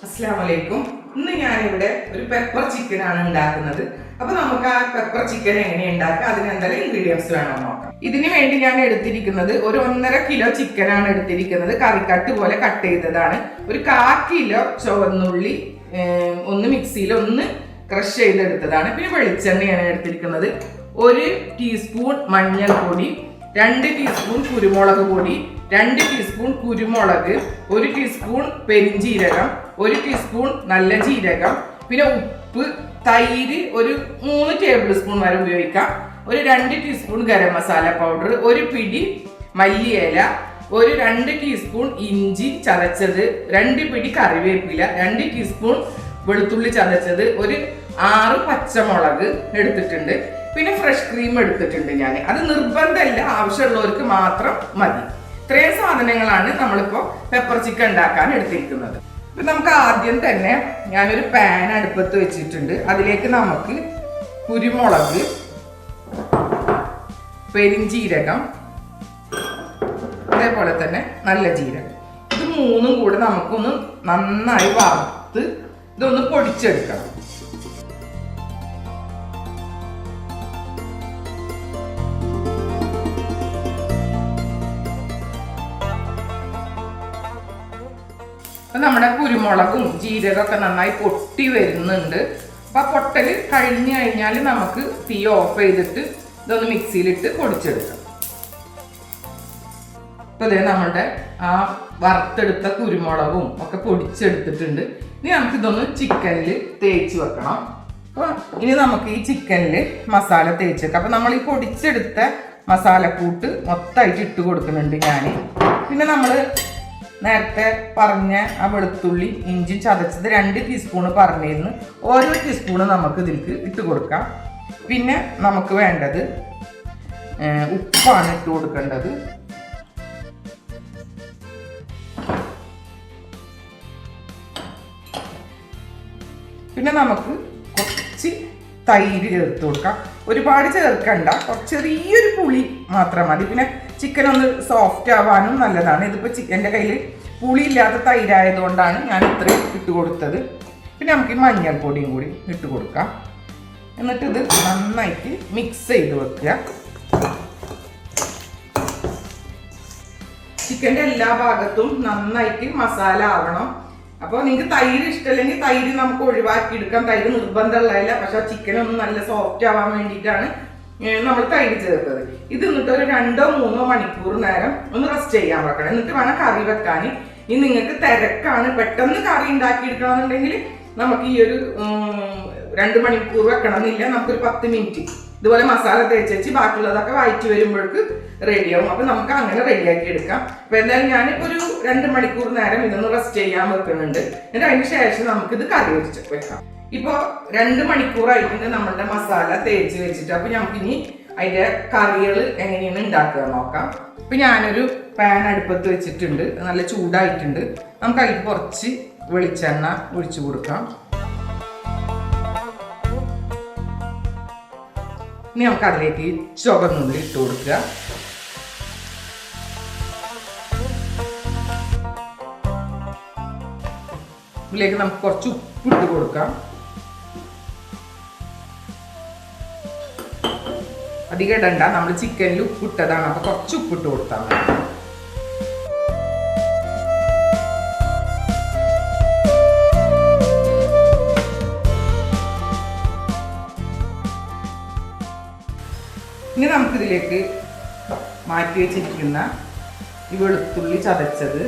അസ്സലാമലൈക്കും. ഇന്ന് ഞാനിവിടെ ഒരു പെപ്പർ ചിക്കൻ ആണ് ഉണ്ടാക്കുന്നത്. അപ്പൊ നമുക്ക് ആ പെപ്പർ ചിക്കൻ എങ്ങനെ ഉണ്ടാക്കാം, അതിന് എന്തെല്ലാം ഇൻഗ്രീഡിയൻസ് വേണം നോക്കാം. ഇതിന് വേണ്ടി ഞാൻ എടുത്തിരിക്കുന്നത് ഒരു 1.5 കിലോ ചിക്കൻ ആണ് എടുത്തിരിക്കുന്നത്. കറിക്കട്ട് പോലെ കട്ട് ചെയ്തതാണ്. ഒരു 1/4 കിലോ ചുവന്നുള്ളി ഒന്ന് മിക്സിയിൽ ഒന്ന് ക്രഷ് ചെയ്തെടുത്തതാണ്. പിന്നെ വെളിച്ചെണ്ണയാണ് എടുത്തിരിക്കുന്നത്. 1 ടീസ്പൂൺ മഞ്ഞൾപ്പൊടി, 2 ടീസ്പൂൺ കുരുമുളക് പൊടി, 2 ടീസ്പൂൺ കുരുമുളക്, 1 ടീസ്പൂൺ പെരിഞ്ജീരകം, 1 ടീസ്പൂൺ നല്ല ജീരകം, പിന്നെ ഉപ്പ്, തൈര് ഒരു 3 ടേബിൾ സ്പൂൺ വരെ ഉപയോഗിക്കാം. ഒരു 2 ടീസ്പൂൺ ഗരം മസാല പൗഡർ, ഒരു പിടി മല്ലിയില, ഒരു 2 ടീസ്പൂൺ ഇഞ്ചി ചതച്ചത്, 2 പിടി കറിവേപ്പില, 2 ടീസ്പൂൺ വെളുത്തുള്ളി ചതച്ചത്, ഒരു 6 പച്ചമുളക് എടുത്തിട്ടുണ്ട്. പിന്നെ ഫ്രഷ് ക്രീം എടുത്തിട്ടുണ്ട് ഞാൻ. അത് നിർബന്ധമല്ല, ആവശ്യമുള്ളവർക്ക് മാത്രം മതി. ഇത്രയും സാധനങ്ങളാണ് നമ്മളിപ്പോൾ പെപ്പർ ചിക്കൻ ഉണ്ടാക്കാൻ എടുത്തിരിക്കുന്നത്. ഇപ്പൊ നമുക്ക് ആദ്യം തന്നെ ഞാനൊരു പാൻ അടുപ്പത്ത് വെച്ചിട്ടുണ്ട്. അതിലേക്ക് നമുക്ക് കുരുമുളക്, പെരിഞ്ജീരകം, അതേപോലെ തന്നെ നല്ല ജീരകം, ഇത് 3ഉം കൂടെ നമുക്കൊന്ന് നന്നായി വറുത്ത് ഇതൊന്ന് പൊടിച്ചെടുക്കണം. നമ്മുടെ കുരുമുളകും ജീരകമൊക്കെ നന്നായി പൊട്ടി വരുന്നുണ്ട്. അപ്പൊ ആ പൊട്ടൽ കഴിഞ്ഞു കഴിഞ്ഞാൽ നമുക്ക് തീ ഓഫ് ചെയ്തിട്ട് ഇതൊന്ന് മിക്സിയിലിട്ട് പൊടിച്ചെടുക്കാം. അപ്പൊ അതേ നമ്മുടെ ആ വറുത്തെടുത്ത കുരുമുളകും ഒക്കെ പൊടിച്ചെടുത്തിട്ടുണ്ട്. ഇനി നമുക്ക് ഇതൊന്ന് ചിക്കനിൽ തേച്ച് വെക്കണം. അപ്പൊ ഇനി നമുക്ക് ഈ ചിക്കനിൽ മസാല തേച്ച് വെക്കാം. അപ്പൊ നമ്മൾ ഈ പൊടിച്ചെടുത്ത മസാലക്കൂട്ട് മൊത്തമായിട്ട് ഇട്ട് കൊടുക്കുന്നുണ്ട് ഞാൻ. പിന്നെ നമ്മൾ നേരത്തെ പറഞ്ഞ ആ വെളുത്തുള്ളി ഇഞ്ചി ചതച്ചത് 2 ടീസ്പൂണ് പറഞ്ഞിരുന്നു. ഓരോ ടീസ്പൂണ് നമുക്ക് ഇതിലേക്ക് ഇട്ട് കൊടുക്കാം. പിന്നെ നമുക്ക് വേണ്ടത് ഉപ്പാണ് ഇട്ട് കൊടുക്കേണ്ടത്. പിന്നെ നമുക്ക് കുറച്ച് തൈര് ചേർത്ത് കൊടുക്കാം. ഒരുപാട് ചേർക്കണ്ട, ചെറിയൊരു പുളി മാത്രം മതി. പിന്നെ ചിക്കൻ ഒന്ന് സോഫ്റ്റ് ആവാനും നല്ലതാണ്. ഇതിപ്പോൾ എൻ്റെ കയ്യിൽ പുളിയില്ലാത്ത തൈരായതുകൊണ്ടാണ് ഞാൻ ഇത്രയും ഇട്ട് കൊടുത്തത്. പിന്നെ നമുക്ക് ഈ മഞ്ഞൾപ്പൊടിയും കൂടി ഇട്ട് കൊടുക്കാം. എന്നിട്ട് ഇത് നന്നായിട്ട് മിക്സ് ചെയ്ത് വെക്കുക. ചിക്കൻ്റെ എല്ലാ ഭാഗത്തും നന്നായിട്ട് മസാല ആവണം. അപ്പോൾ നിങ്ങൾക്ക് തൈര് ഇഷ്ടമല്ലെങ്കിൽ തൈര് നമുക്ക് ഒഴിവാക്കി എടുക്കാം. തൈര് നിർബന്ധമുള്ളതല്ല, പക്ഷെ ചിക്കൻ ഒന്ന് നല്ല സോഫ്റ്റ് ആവാൻ വേണ്ടിയിട്ടാണ് നമ്മൾ തൈര് ചേർത്തത്. ഇത് എന്നിട്ട് ഒരു 2-3 മണിക്കൂർ നേരം ഒന്ന് റെസ്റ്റ് ചെയ്യാൻ വെക്കണം. എന്നിട്ട് വേണം കറി വെക്കാൻ. ഇനി നിങ്ങൾക്ക് തിരക്കാണ്, പെട്ടെന്ന് കറി ഉണ്ടാക്കിയെടുക്കണമെന്നുണ്ടെങ്കിൽ നമുക്ക് ഈ ഒരു 2 മണിക്കൂർ വെക്കണം എന്നില്ല. നമുക്കൊരു 10 മിനിറ്റ് ഇതുപോലെ മസാല തേച്ച് വെച്ച് ബാക്കിയുള്ളതൊക്കെ വഴറ്റി വരുമ്പോഴേക്ക് റെഡിയാവും. അപ്പൊ നമുക്ക് അങ്ങനെ റെഡിയാക്കി എടുക്കാം. അപ്പൊ എന്തായാലും ഞാനിപ്പോൾ ഒരു 2 മണിക്കൂർ നേരം ഇതൊന്ന് റെസ്റ്റ് ചെയ്യാൻ വെക്കുന്നുണ്ട്. എന്നിട്ട് അതിന് ശേഷം നമുക്കിത് കറി വെച്ച് വെക്കാം. ഇപ്പൊ 2 മണിക്കൂറായിട്ടുണ്ട് നമ്മളുടെ മസാല തേച്ച് വെച്ചിട്ട്. അപ്പൊ നമുക്കിനി അതിന്റെ കറികൾ എങ്ങനെയാണ് ഉണ്ടാക്കുക നോക്കാം. ഇപ്പൊ ഞാനൊരു പാൻ അടുപ്പത്ത് വെച്ചിട്ടുണ്ട്, നല്ല ചൂടായിട്ടുണ്ട്. നമുക്ക് അതിൽ കുറച്ച് വെളിച്ചെണ്ണ ഒഴിച്ചു കൊടുക്കാം. ഇനി നമുക്ക് അതിലേക്ക് ചുവന്നുള്ളി ഇട്ട് കൊടുക്കുക. ഇതിലേക്ക് നമുക്ക് കുറച്ച് ഉപ്പിട്ട് കൊടുക്കാം. അധികം ഇടണ്ട, നമ്മൾ ചിക്കനിൽ ഉപ്പിട്ടതാണ്, അപ്പൊ കുറച്ച് ഉപ്പിട്ട് കൊടുത്താൽ മതി. ഇനി നമുക്കിതിലേക്ക് മാറ്റി വെച്ചിരിക്കുന്ന ഈ വെളുത്തുള്ളി ചതച്ചത്,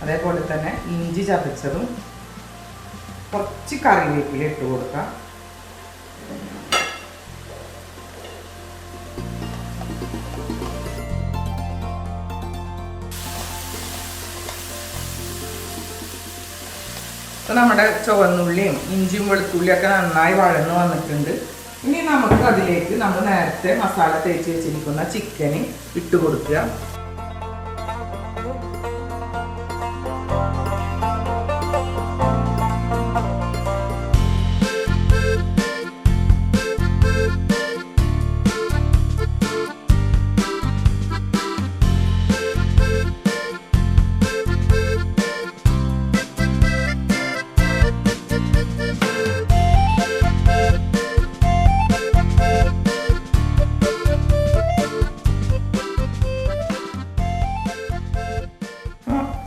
അതേപോലെ തന്നെ ഇഞ്ചി ചതച്ചതും കുറച്ച് കറിവേപ്പില ഇട്ട് കൊടുക്കാം. അപ്പോൾ നമ്മുടെ ചുവന്നുള്ളിയും ഇഞ്ചിയും വെളുത്തുള്ളിയും ഒക്കെ നന്നായി വഴന്ന് വന്നിട്ടുണ്ട്. ഇനി നമുക്ക് അതിലേക്ക് നമ്മൾ നേരത്തെ മസാല തേച്ച് വെച്ചിരിക്കുന്ന ചിക്കന് ഇട്ട് കൊടുക്കുക.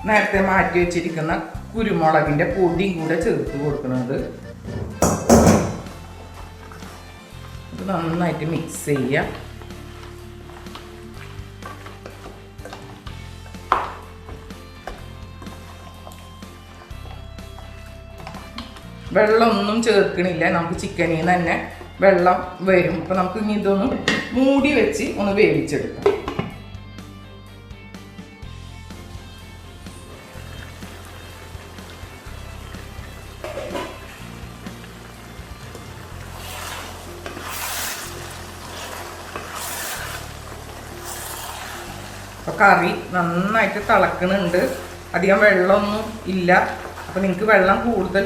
നേരത്തെ മാറ്റി വെച്ചിരിക്കുന്ന കുരുമുളകിൻ്റെ പൊടിയും കൂടെ ചേർത്ത് കൊടുക്കുന്നത്. ഇത് നന്നായിട്ട് മിക്സ് ചെയ്യുക. വെള്ളമൊന്നും ചേർക്കണില്ല, നമുക്ക് ചിക്കനിൽ നിന്ന് തന്നെ വെള്ളം വരും. അപ്പം നമുക്ക് ഇനി ഇതൊന്ന് മൂടി വെച്ച് ഒന്ന് വേവിച്ചെടുക്കാം. അപ്പോൾ കറി നന്നായിട്ട് തിളക്കുന്നുണ്ട്, അധികം വെള്ളമൊന്നും ഇല്ല. അപ്പോൾ നിങ്ങൾക്ക് വെള്ളം കൂടുതൽ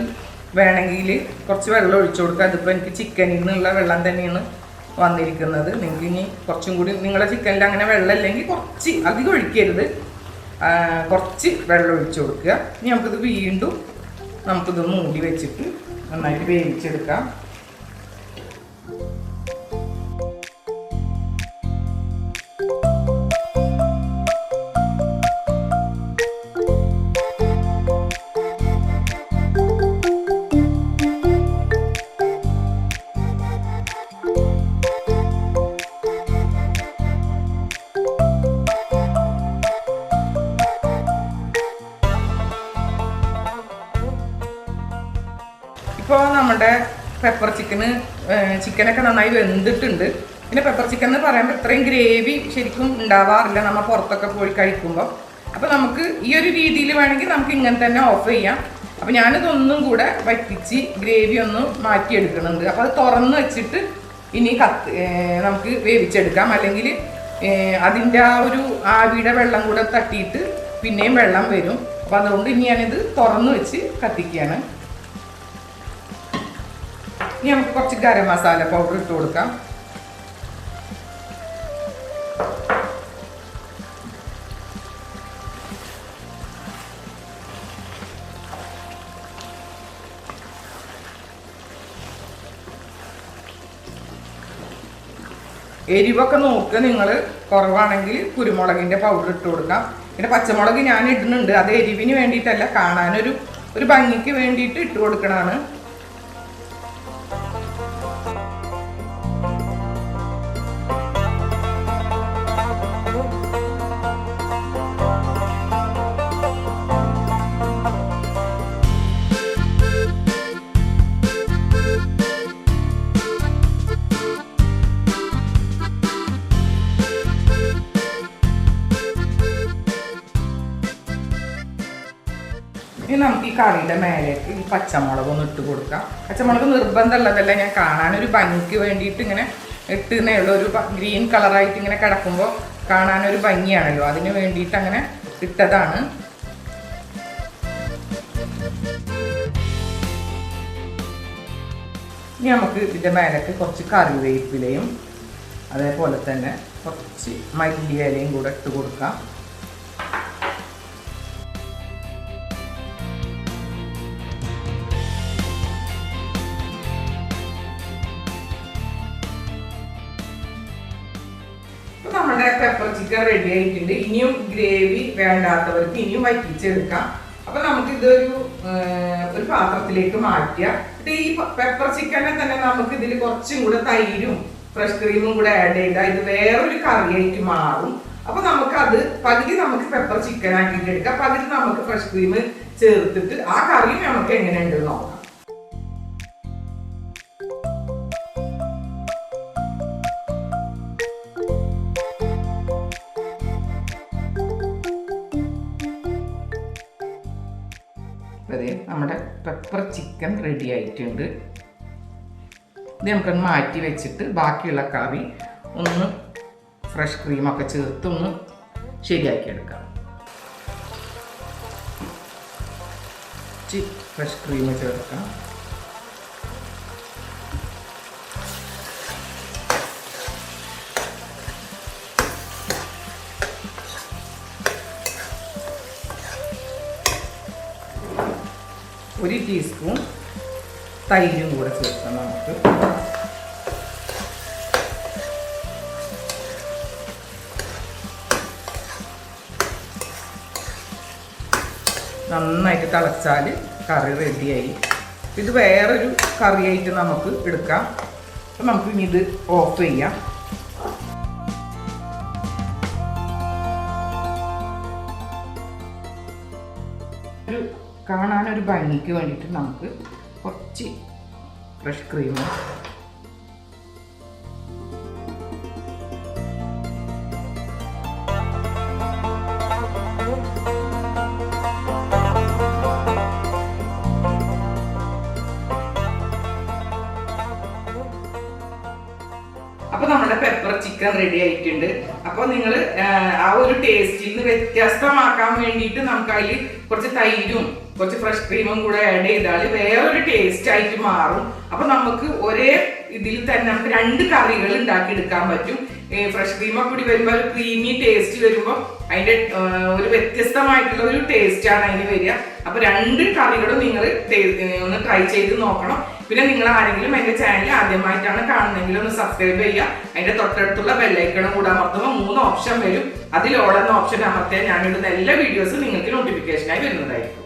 വേണമെങ്കിൽ കുറച്ച് വെള്ളം ഒഴിച്ചു കൊടുക്കുക. അതിപ്പോൾ എനിക്ക് ചിക്കനിൽ നിന്നുള്ള വെള്ളം തന്നെയാണ് വന്നിരിക്കുന്നത്. നിങ്ങൾക്ക് ഇനി കുറച്ചും കൂടി നിങ്ങളുടെ ചിക്കനിൽ അങ്ങനെ വെള്ളം ഇല്ലെങ്കിൽ കുറച്ച് അധികം ഒഴിക്കരുത്, കുറച്ച് വെള്ളം ഒഴിച്ചു കൊടുക്കുക. ഇനി നമുക്കിത് വീണ്ടും നമുക്കിത് മൂടി വെച്ചിട്ട് നന്നായിട്ട് വേവിച്ചെടുക്കാം. ഇപ്പോൾ നമ്മുടെ പെപ്പർ ചിക്കനൊക്കെ നന്നായി വെന്തിട്ടുണ്ട്. പിന്നെ പെപ്പർ ചിക്കൻ എന്ന് പറയുമ്പോൾ ഇത്രയും ഗ്രേവി ശരിക്കും ഉണ്ടാവാറില്ല നമ്മൾ പുറത്തൊക്കെ പോയി കഴിക്കുമ്പോൾ. അപ്പോൾ നമുക്ക് ഈ ഒരു രീതിയിൽ വേണമെങ്കിൽ നമുക്ക് ഇങ്ങനെ തന്നെ ഓഫ് ചെയ്യാം. അപ്പോൾ ഞാനിതൊന്നും കൂടെ വറ്റിച്ച് ഗ്രേവി ഒന്ന് മാറ്റിയെടുക്കുന്നുണ്ട്. അപ്പോൾ അത് തുറന്ന് വെച്ചിട്ട് ഇനി നമുക്ക് വേവിച്ചെടുക്കാം. അല്ലെങ്കിൽ അതിൻ്റെ ആ ഒരു ആവിയുടെ വെള്ളം കൂടെ തട്ടിയിട്ട് പിന്നെയും വെള്ളം വരും. അപ്പോൾ അതുകൊണ്ട് ഇനി ഞാനിത് തുറന്ന് വെച്ച് കത്തിക്കുകയാണ്. ഇനി നമുക്ക് കുറച്ച് ഗരം മസാല പൗഡർ ഇട്ട് കൊടുക്കാം. എരിവൊക്കെ നോക്കുക, നിങ്ങൾ കുറവാണെങ്കിൽ കുരുമുളകിൻ്റെ പൗഡർ ഇട്ട് കൊടുക്കാം. പിന്നെ പച്ചമുളക് ഞാൻ ഇടുന്നുണ്ട്, അത് എരിവിന് വേണ്ടിയിട്ടല്ല, കാണാനൊരു ഭംഗിക്ക് വേണ്ടിയിട്ട് ഇട്ട് കൊടുക്കണതാണ്. ഇനി നമുക്ക് ഈ കറിയുടെ മേലേക്ക് ഈ പച്ചമുളക് ഒന്ന് ഇട്ട് കൊടുക്കാം. പച്ചമുളക് നിർബന്ധമുള്ളതല്ല, ഞാൻ കാണാനൊരു ഭംഗിക്ക് വേണ്ടിയിട്ട് ഇങ്ങനെ ഇട്ടുന്നേ ഉള്ളൂ. ഒരു ഗ്രീൻ കളറായിട്ട് ഇങ്ങനെ കിടക്കുമ്പോൾ കാണാനൊരു ഭംഗിയാണല്ലോ, അതിന് വേണ്ടിയിട്ട് അങ്ങനെ ഇട്ടതാണ്. ഇനി നമുക്ക് ഇതിൻ്റെ മേലേക്ക് കുറച്ച് കറിവേപ്പിലയും അതേപോലെ തന്നെ കുറച്ച് മല്ലിയിലയും കൂടെ ഇട്ട് കൊടുക്കാം. നമ്മുടെ പെപ്പർ ചിക്കൻ റെഡി ആയിട്ടുണ്ട്. ഇനിയും ഗ്രേവി വേണ്ടാത്തവർക്ക് ഇനിയും വറ്റിച്ചെടുക്കാം. അപ്പൊ നമുക്ക് ഇതൊരു പാത്രത്തിലേക്ക് മാറ്റുക. ഈ പെപ്പർ ചിക്കനെ തന്നെ നമുക്ക് ഇതിൽ കുറച്ചും കൂടെ തൈരും ഫ്രഷ് ക്രീമും കൂടെ ആഡ് ചെയ്താൽ ഇത് വേറൊരു കറിയായിട്ട് മാറും. അപ്പൊ നമുക്കത് പകുതി നമുക്ക് പെപ്പർ ചിക്കൻ ആക്കിയിട്ട് എടുക്കാം, പകുതി നമുക്ക് ഫ്രഷ് ക്രീം ചേർത്തിട്ട് ആ കറിയും നമുക്ക് എങ്ങനെയുണ്ടെന്ന് നോക്കാം. അതെ, നമ്മുടെ പെപ്പർ ചിക്കൻ റെഡി ആയിട്ടുണ്ട്. ഇത് നമുക്കൊന്ന് മാറ്റി വെച്ചിട്ട് ബാക്കിയുള്ള കറി ഒന്ന് ഫ്രഷ് ക്രീമൊക്കെ ചേർത്ത് ഒന്ന് ശരിയാക്കിയെടുക്കാം. ഫ്രഷ് ക്രീം ചേർക്കാം. ഒരു ടീസ്പൂൺ തൈരും കൂടെ ചേർക്കാം നമുക്ക്. നന്നായിട്ട് തിളച്ചാൽ കറി റെഡിയായി. ഇത് വേറൊരു കറിയായിട്ട് നമുക്ക് എടുക്കാം. അപ്പം നമുക്ക് ഇനി ഇത് ഓഫ് ചെയ്യാം. ഒരു കാണാനൊരു ഭംഗിക്ക് വേണ്ടിയിട്ട് നമുക്ക് കുറച്ച് ഫ്രഷ് ക്രീം, അപ്പോൾ നമ്മുടെ പെപ്പർ ചിക്കൻ റെഡി ആയിട്ടുണ്ട്. അപ്പോൾ നിങ്ങൾ ആ ഒരു ടേസ്റ്റിൽ നിന്ന് വ്യത്യസ്തമാക്കാൻ വേണ്ടിയിട്ട് നമുക്ക് അതിൽ കുറച്ച് തൈരും കുറച്ച് ഫ്രഷ് ക്രീമും കൂടെ ആഡ് ചെയ്താൽ വേറൊരു ടേസ്റ്റ് ആയിട്ട് മാറും. അപ്പോൾ നമുക്ക് ഒരേ ഇതിൽ തന്നെ നമുക്ക് 2 കറികൾ ഉണ്ടാക്കിയെടുക്കാൻ പറ്റും. ഫ്രഷ് ക്രീമൊക്കെ കൂടി വരുമ്പോൾ ഒരു ക്രീമി ടേസ്റ്റ് വരുമ്പോൾ അതിൻ്റെ ഒരു വ്യത്യസ്തമായിട്ടുള്ള ഒരു ടേസ്റ്റാണ് അതിന് വരിക. അപ്പോൾ 2 കറികളും നിങ്ങൾ ഒന്ന് ട്രൈ ചെയ്ത് നോക്കണം. പിന്നെ നിങ്ങൾ ആരെങ്കിലും എൻ്റെ ചാനൽ ആദ്യമായിട്ടാണ് കാണുന്നതെങ്കിൽ ഒന്ന് സബ്സ്ക്രൈബ് ചെയ്യുക. അതിൻ്റെ തൊട്ടടുത്തുള്ള ബെല്ലൈക്കണും കൂടെ അമർത്തുമ്പോൾ 3 ഓപ്ഷൻ വരും. അതിൽ ഓൾ എന്ന ഓപ്ഷൻ അമർത്തിയാൽ ഞാനിടുന്ന എല്ലാ വീഡിയോസും നിങ്ങൾക്ക് നോട്ടിഫിക്കേഷനായി വരുന്നതായിരിക്കും.